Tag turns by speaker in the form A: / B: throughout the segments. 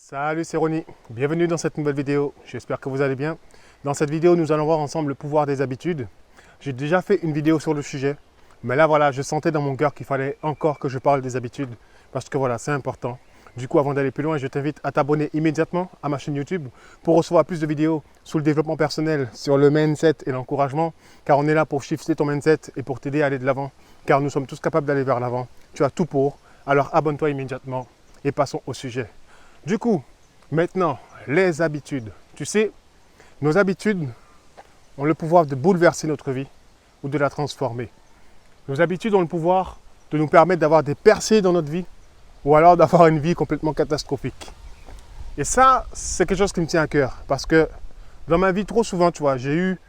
A: Salut, c'est Ronnie. Bienvenue dans cette nouvelle vidéo. J'espère que vous allez bien. Dans cette vidéo, nous allons voir ensemble le pouvoir des habitudes. J'ai déjà fait une vidéo sur le sujet, mais là, voilà, je sentais dans mon cœur qu'il fallait encore que je parle des habitudes parce que voilà, c'est important. Du coup, avant d'aller plus loin, je t'invite à t'abonner immédiatement à ma chaîne YouTube pour recevoir plus de vidéos sur le développement personnel, sur le mindset et l'encouragement, car on est là pour shifter ton mindset et pour t'aider à aller de l'avant, car nous sommes tous capables d'aller vers l'avant. Tu as tout pour, alors abonne-toi immédiatement et passons au sujet. Du coup, maintenant, les habitudes. Tu sais, nos habitudes ont le pouvoir de bouleverser notre vie ou de la transformer. Nos habitudes ont le pouvoir de nous permettre d'avoir des percées dans notre vie ou alors d'avoir une vie complètement catastrophique. Et ça, c'est quelque chose qui me tient à cœur parce que dans ma vie, trop souvent, tu vois, j'ai eu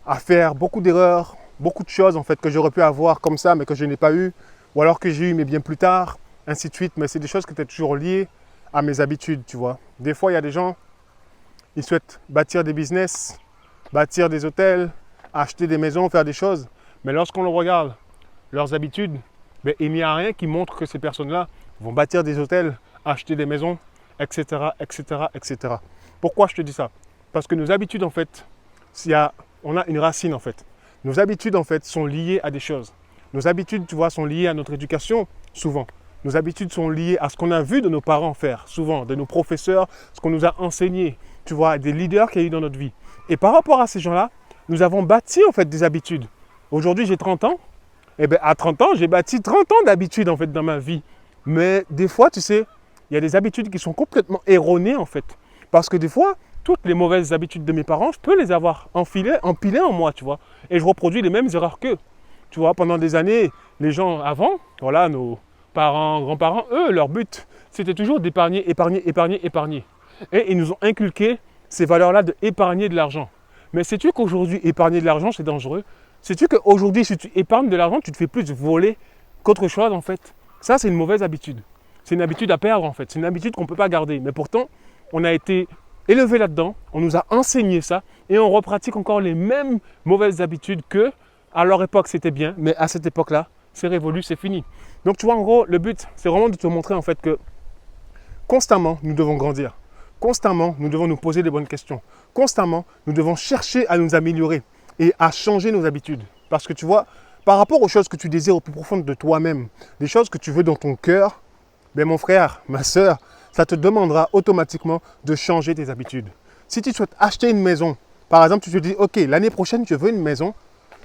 A: à faire beaucoup d'erreurs, beaucoup de choses en fait que j'aurais pu avoir comme ça mais que je n'ai pas eu ou alors que j'ai eu mais bien plus tard, ainsi de suite. Mais c'est des choses qui étaient toujours liées à mes habitudes, tu vois. Des fois, il y a des gens, ils souhaitent bâtir des business, bâtir des hôtels, acheter des maisons, faire des choses. Mais lorsqu'on regarde leurs habitudes, ben, il n'y a rien qui montre que ces personnes-là vont bâtir des hôtels, acheter des maisons, etc., etc., etc. Pourquoi je te dis ça? Parce que nos habitudes, en fait, on a une racine, en fait. Nos habitudes, en fait, sont liées à des choses. Nos habitudes, tu vois, sont liées à notre éducation, souvent. Nos habitudes sont liées à ce qu'on a vu de nos parents faire, souvent, de nos professeurs, ce qu'on nous a enseigné, tu vois, des leaders qu'il y a eu dans notre vie. Et par rapport à ces gens-là, nous avons bâti en fait des habitudes. Aujourd'hui, j'ai 30 ans. Et bien, à 30 ans, j'ai bâti 30 ans d'habitudes en fait dans ma vie. Mais des fois, tu sais, il y a des habitudes qui sont complètement erronées en fait. Parce que des fois, toutes les mauvaises habitudes de mes parents, je peux les avoir empilées en moi, tu vois. Et je reproduis les mêmes erreurs qu'eux. Tu vois, pendant des années, les gens avant, voilà, nos parents, grands-parents, eux, leur but, c'était toujours d'épargner, épargner, épargner, épargner. Et ils nous ont inculqué ces valeurs-là d'épargner de l'argent. Mais sais-tu qu'aujourd'hui, épargner de l'argent, c'est dangereux? Sais-tu qu'aujourd'hui, si tu épargnes de l'argent, tu te fais plus voler qu'autre chose, en fait? Ça, c'est une mauvaise habitude. C'est une habitude à perdre, en fait. C'est une habitude qu'on ne peut pas garder. Mais pourtant, on a été élevé là-dedans, on nous a enseigné ça, et on repratique encore les mêmes mauvaises habitudes que, à leur époque, c'était bien, mais à cette époque-là, c'est révolu, c'est fini. Donc, tu vois, en gros, le but, c'est vraiment de te montrer, en fait, que constamment, nous devons grandir. Constamment, nous devons nous poser les bonnes questions. Constamment, nous devons chercher à nous améliorer et à changer nos habitudes. Parce que tu vois, par rapport aux choses que tu désires au plus profond de toi-même, des choses que tu veux dans ton cœur, ben mon frère, ma soeur, ça te demandera automatiquement de changer tes habitudes. Si tu souhaites acheter une maison, par exemple, tu te dis, ok, l'année prochaine, je veux une maison,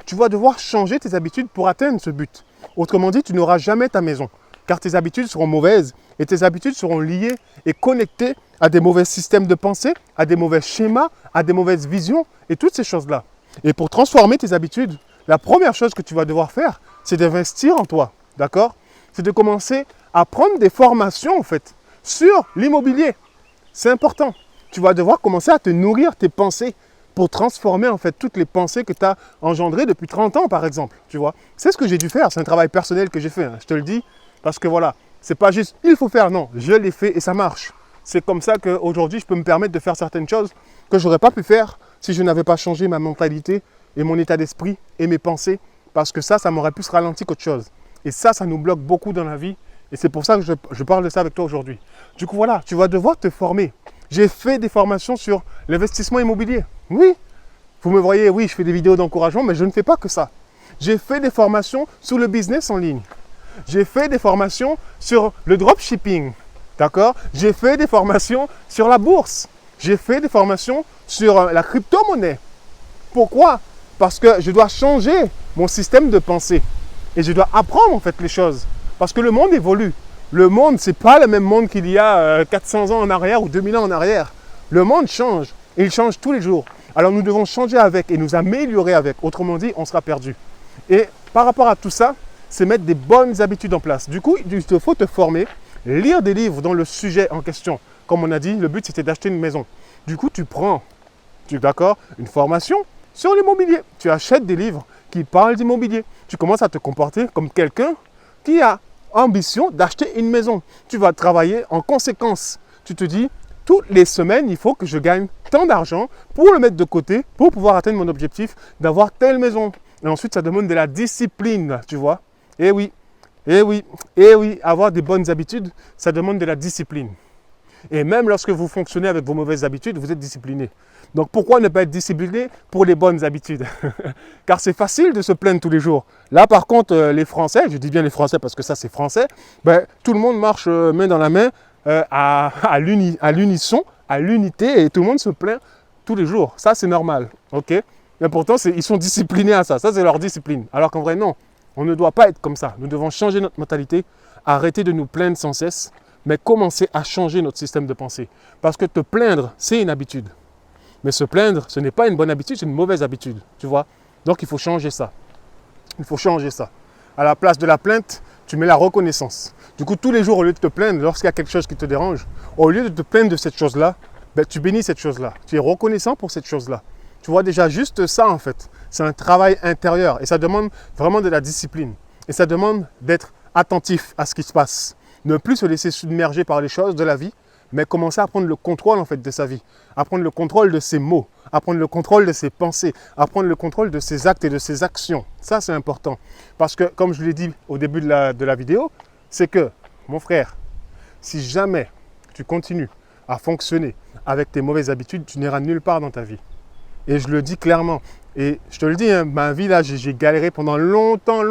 A: tu vas devoir changer tes habitudes pour atteindre ce but. Autrement dit, tu n'auras jamais ta maison, car tes habitudes seront mauvaises et tes habitudes seront liées et connectées à des mauvais systèmes de pensée, à des mauvais schémas, à des mauvaises visions et toutes ces choses-là. Et pour transformer tes habitudes, la première chose que tu vas devoir faire, c'est d'investir en toi, d'accord? C'est de commencer à prendre des formations, en fait, sur l'immobilier. C'est important. Tu vas devoir commencer à te nourrir tes pensées pour transformer, en fait, toutes les pensées que tu as engendrées depuis 30 ans, par exemple, tu vois? C'est ce que j'ai dû faire, c'est un travail personnel que j'ai fait, hein, je te le dis, parce que voilà, c'est pas juste « il faut faire », non, je l'ai fait et ça marche. C'est comme ça qu'aujourd'hui, je peux me permettre de faire certaines choses que je n'aurais pas pu faire si je n'avais pas changé ma mentalité et mon état d'esprit et mes pensées, parce que ça m'aurait plus ralenti qu'autre chose. Et ça nous bloque beaucoup dans la vie, et c'est pour ça que je parle de ça avec toi aujourd'hui. Du coup, voilà, tu vas devoir te former. J'ai fait des formations sur l'investissement immobilier. Oui, vous me voyez, oui, je fais des vidéos d'encouragement, mais je ne fais pas que ça. J'ai fait des formations sur le business en ligne. J'ai fait des formations sur le dropshipping. D'accord? J'ai fait des formations sur la bourse. J'ai fait des formations sur la crypto-monnaie. Pourquoi? Parce que je dois changer mon système de pensée. Et je dois apprendre en fait les choses. Parce que le monde évolue. Le monde, ce n'est pas le même monde qu'il y a 400 ans en arrière ou 2000 ans en arrière. Le monde change. Et il change tous les jours. Alors nous devons changer avec et nous améliorer avec. Autrement dit, on sera perdu. Et par rapport à tout ça, c'est mettre des bonnes habitudes en place. Du coup, il te faut te former, lire des livres dans le sujet en question. Comme on a dit, le but c'était d'acheter une maison. Du coup, tu prends, d'accord, une formation sur l'immobilier. Tu achètes des livres qui parlent d'immobilier. Tu commences à te comporter comme quelqu'un qui a ambition d'acheter une maison. Tu vas travailler en conséquence. Tu te dis, toutes les semaines, il faut que je gagne tant d'argent pour le mettre de côté, pour pouvoir atteindre mon objectif d'avoir telle maison. Et ensuite, ça demande de la discipline, tu vois. Eh oui, avoir des bonnes habitudes, ça demande de la discipline. Et même lorsque vous fonctionnez avec vos mauvaises habitudes, vous êtes discipliné. Donc pourquoi ne pas être discipliné pour les bonnes habitudes? Car c'est facile de se plaindre tous les jours. Là par contre, les Français, je dis bien les Français parce que ça c'est français, ben, tout le monde marche main dans la main à l'unisson, à l'unité, et tout le monde se plaint tous les jours. Ça c'est normal, ok? Mais pourtant ils sont disciplinés à ça, ça c'est leur discipline. Alors qu'en vrai non, on ne doit pas être comme ça. Nous devons changer notre mentalité, arrêter de nous plaindre sans cesse, mais commencer à changer notre système de pensée. Parce que te plaindre, c'est une habitude. Mais se plaindre, ce n'est pas une bonne habitude, c'est une mauvaise habitude, tu vois. Donc il faut changer ça. Il faut changer ça. À la place de la plainte, tu mets la reconnaissance. Du coup, tous les jours, au lieu de te plaindre, lorsqu'il y a quelque chose qui te dérange, au lieu de te plaindre de cette chose-là, ben, tu bénis cette chose-là. Tu es reconnaissant pour cette chose-là. Tu vois déjà juste ça en fait. C'est un travail intérieur et ça demande vraiment de la discipline. Et ça demande d'être attentif à ce qui se passe. Ne plus se laisser submerger par les choses de la vie, mais commencer à prendre le contrôle en fait de sa vie, à prendre le contrôle de ses mots, à prendre le contrôle de ses pensées, à prendre le contrôle de ses actes et de ses actions. Ça c'est important. Parce que comme je l'ai dit au début de la vidéo, c'est que, mon frère, si jamais tu continues à fonctionner avec tes mauvaises habitudes, tu n'iras nulle part dans ta vie. Et je le dis clairement. Et je te le dis, hein, ma vie là, j'ai galéré pendant longtemps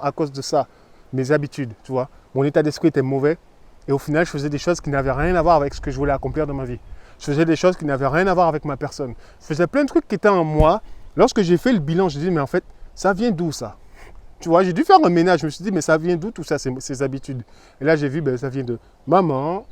A: à cause de ça. Mes habitudes, tu vois. Mon état d'esprit était mauvais. Et au final, je faisais des choses qui n'avaient rien à voir avec ce que je voulais accomplir dans ma vie. Je faisais des choses qui n'avaient rien à voir avec ma personne. Je faisais plein de trucs qui étaient en moi. Lorsque j'ai fait le bilan, j'ai dit, mais en fait, ça vient d'où ça? Tu vois, j'ai dû faire un ménage. Je me suis dit, mais ça vient d'où tout ça, ces habitudes? Et là, j'ai vu, ben, ça vient de maman,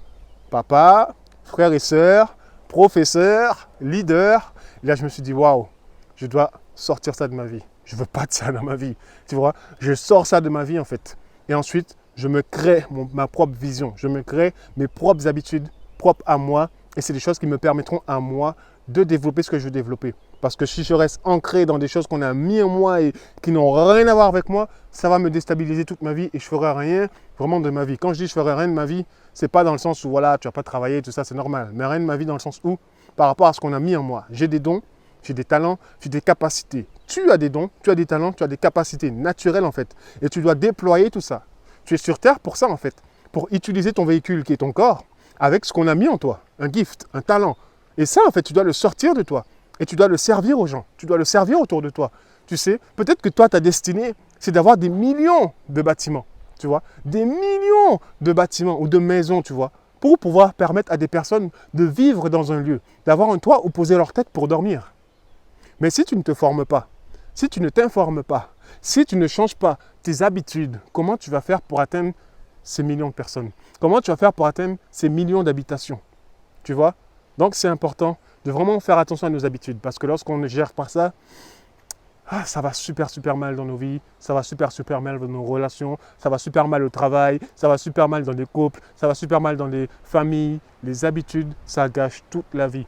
A: papa, frères et sœurs, professeurs, leaders. Et là, je me suis dit, waouh, je dois sortir ça de ma vie. Je ne veux pas de ça dans ma vie. Tu vois, je sors ça de ma vie en fait. Et ensuite, je me crée ma propre vision. Je me crée mes propres habitudes propres à moi. Et c'est des choses qui me permettront à moi de développer ce que je veux développer. Parce que si je reste ancré dans des choses qu'on a mis en moi et qui n'ont rien à voir avec moi, ça va me déstabiliser toute ma vie et je ne ferai rien vraiment de ma vie. Quand je dis je ne ferai rien de ma vie, ce n'est pas dans le sens où voilà, tu ne vas pas travailler, tout ça, c'est normal. Mais rien de ma vie dans le sens où, par rapport à ce qu'on a mis en moi, j'ai des dons, j'ai des talents, j'ai des capacités. Tu as des dons, tu as des talents, tu as des capacités naturelles en fait. Et tu dois déployer tout ça. Tu es sur Terre pour ça en fait. Pour utiliser ton véhicule qui est ton corps avec ce qu'on a mis en toi. Un gift, un talent. Et ça en fait, tu dois le sortir de toi. Et tu dois le servir aux gens. Tu dois le servir autour de toi. Tu sais, peut-être que toi, ta destinée, c'est d'avoir des millions de bâtiments. Tu vois, des millions de bâtiments ou de maisons, tu vois, pour pouvoir permettre à des personnes de vivre dans un lieu, d'avoir un toit où poser leur tête pour dormir. Mais si tu ne te formes pas, si tu ne t'informes pas, si tu ne changes pas tes habitudes, comment tu vas faire pour atteindre ces millions de personnes? Comment tu vas faire pour atteindre ces millions d'habitations? Tu vois? Donc c'est important de vraiment faire attention à nos habitudes parce que lorsqu'on ne gère pas ça, ça va super mal dans nos vies, ça va super mal dans nos relations, ça va super mal au travail, ça va super mal dans les couples, ça va super mal dans les familles. Les habitudes, ça gâche toute la vie.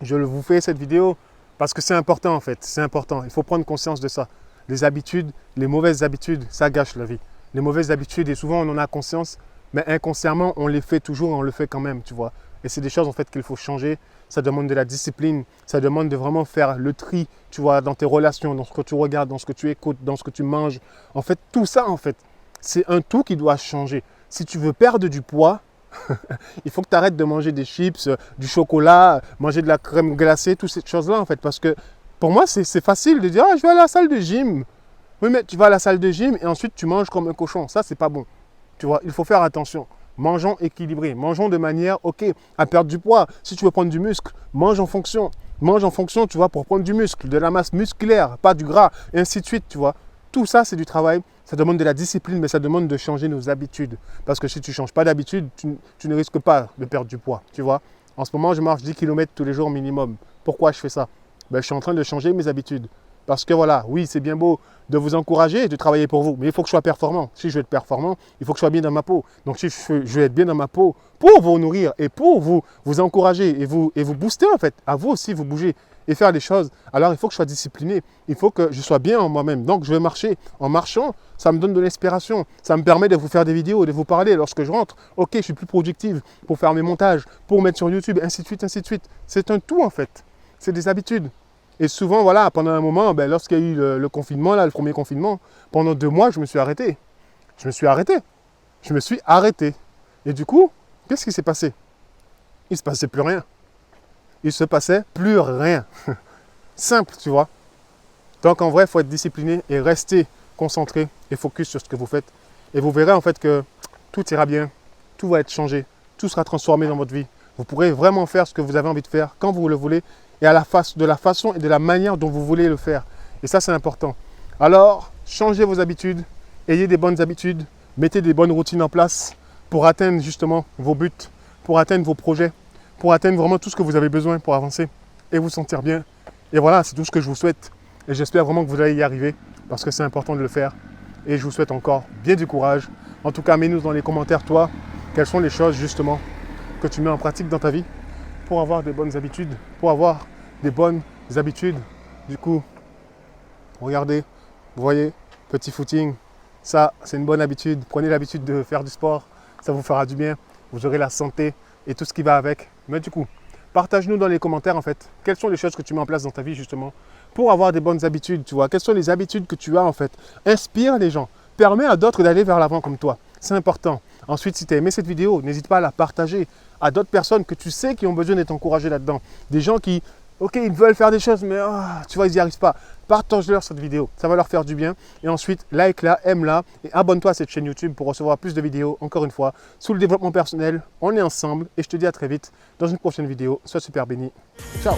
A: Je vous fais cette vidéo parce que c'est important en fait, c'est important. Il faut prendre conscience de ça. Les habitudes, les mauvaises habitudes, ça gâche la vie. Les mauvaises habitudes, et souvent on en a conscience, mais inconsciemment on les fait toujours et on le fait quand même, tu vois. Et c'est des choses en fait qu'il faut changer. Ça demande de la discipline, ça demande de vraiment faire le tri, tu vois, dans tes relations, dans ce que tu regardes, dans ce que tu écoutes, dans ce que tu manges. En fait, tout ça, en fait, c'est un tout qui doit changer. Si tu veux perdre du poids, il faut que tu arrêtes de manger des chips, du chocolat, manger de la crème glacée, toutes ces choses-là, en fait. Parce que pour moi, c'est facile de dire « Ah, je vais à la salle de gym ». Oui, mais tu vas à la salle de gym et ensuite tu manges comme un cochon. Ça, c'est pas bon. Tu vois, il faut faire attention. Mangeons équilibré, mangeons de manière, ok, à perdre du poids. Si tu veux prendre du muscle, mange en fonction. Mange en fonction, tu vois, pour prendre du muscle, de la masse musculaire, pas du gras, et ainsi de suite, tu vois. Tout ça, c'est du travail. Ça demande de la discipline, mais ça demande de changer nos habitudes. Parce que si tu ne changes pas d'habitude, tu ne risques pas de perdre du poids, tu vois. En ce moment, je marche 10 km tous les jours minimum. Pourquoi je fais ça? Ben, je suis en train de changer mes habitudes. Parce que voilà, oui, c'est bien beau de vous encourager et de travailler pour vous, mais il faut que je sois performant. Si je veux être performant, il faut que je sois bien dans ma peau. Donc si je veux être bien dans ma peau pour vous nourrir et pour vous encourager et vous booster en fait, à vous aussi vous bouger et faire les choses, alors il faut que je sois discipliné, il faut que je sois bien en moi-même. Donc je vais marcher. En marchant, ça me donne de l'inspiration, ça me permet de vous faire des vidéos, de vous parler lorsque je rentre. Ok, je suis plus productive pour faire mes montages, pour mettre sur YouTube, ainsi de suite, ainsi de suite. C'est un tout en fait, c'est des habitudes. Et souvent, voilà, pendant un moment, ben, lorsqu'il y a eu le confinement, là, le premier confinement, pendant 2 mois, je me suis arrêté. Je me suis arrêté. Et du coup, qu'est-ce qui s'est passé? il ne se passait plus rien. Il ne se passait plus rien. Simple, tu vois. Donc en vrai, il faut être discipliné et rester concentré et focus sur ce que vous faites. Et vous verrez en fait que tout ira bien, tout va être changé, tout sera transformé dans votre vie. Vous pourrez vraiment faire ce que vous avez envie de faire quand vous le voulez et de la façon et de la manière dont vous voulez le faire. Et ça, c'est important. Alors, changez vos habitudes, ayez des bonnes habitudes, mettez des bonnes routines en place pour atteindre justement vos buts, pour atteindre vos projets, pour atteindre vraiment tout ce que vous avez besoin pour avancer et vous sentir bien. Et voilà, c'est tout ce que je vous souhaite. Et j'espère vraiment que vous allez y arriver parce que c'est important de le faire. Et je vous souhaite encore bien du courage. En tout cas, mets-nous dans les commentaires, toi, quelles sont les choses justement que tu mets en pratique dans ta vie pour avoir des bonnes habitudes, pour avoir des bonnes habitudes. Du coup, regardez, vous voyez, petit footing, ça c'est une bonne habitude. Prenez l'habitude de faire du sport, ça vous fera du bien, vous aurez la santé et tout ce qui va avec. Mais du coup, partage-nous dans les commentaires en fait, quelles sont les choses que tu mets en place dans ta vie justement pour avoir des bonnes habitudes, tu vois. Quelles sont les habitudes que tu as en fait. Inspire les gens, permets à d'autres d'aller vers l'avant comme toi. C'est important. Ensuite, si tu as aimé cette vidéo, n'hésite pas à la partager à d'autres personnes que tu sais qui ont besoin d'être encouragées là-dedans. Des gens qui, ok, ils veulent faire des choses, mais tu vois, ils n'y arrivent pas. Partage-leur cette vidéo, ça va leur faire du bien. Et ensuite, like-la, aime-la et abonne-toi à cette chaîne YouTube pour recevoir plus de vidéos, encore une fois, sous le développement personnel. On est ensemble et je te dis à très vite dans une prochaine vidéo. Sois super béni. Ciao.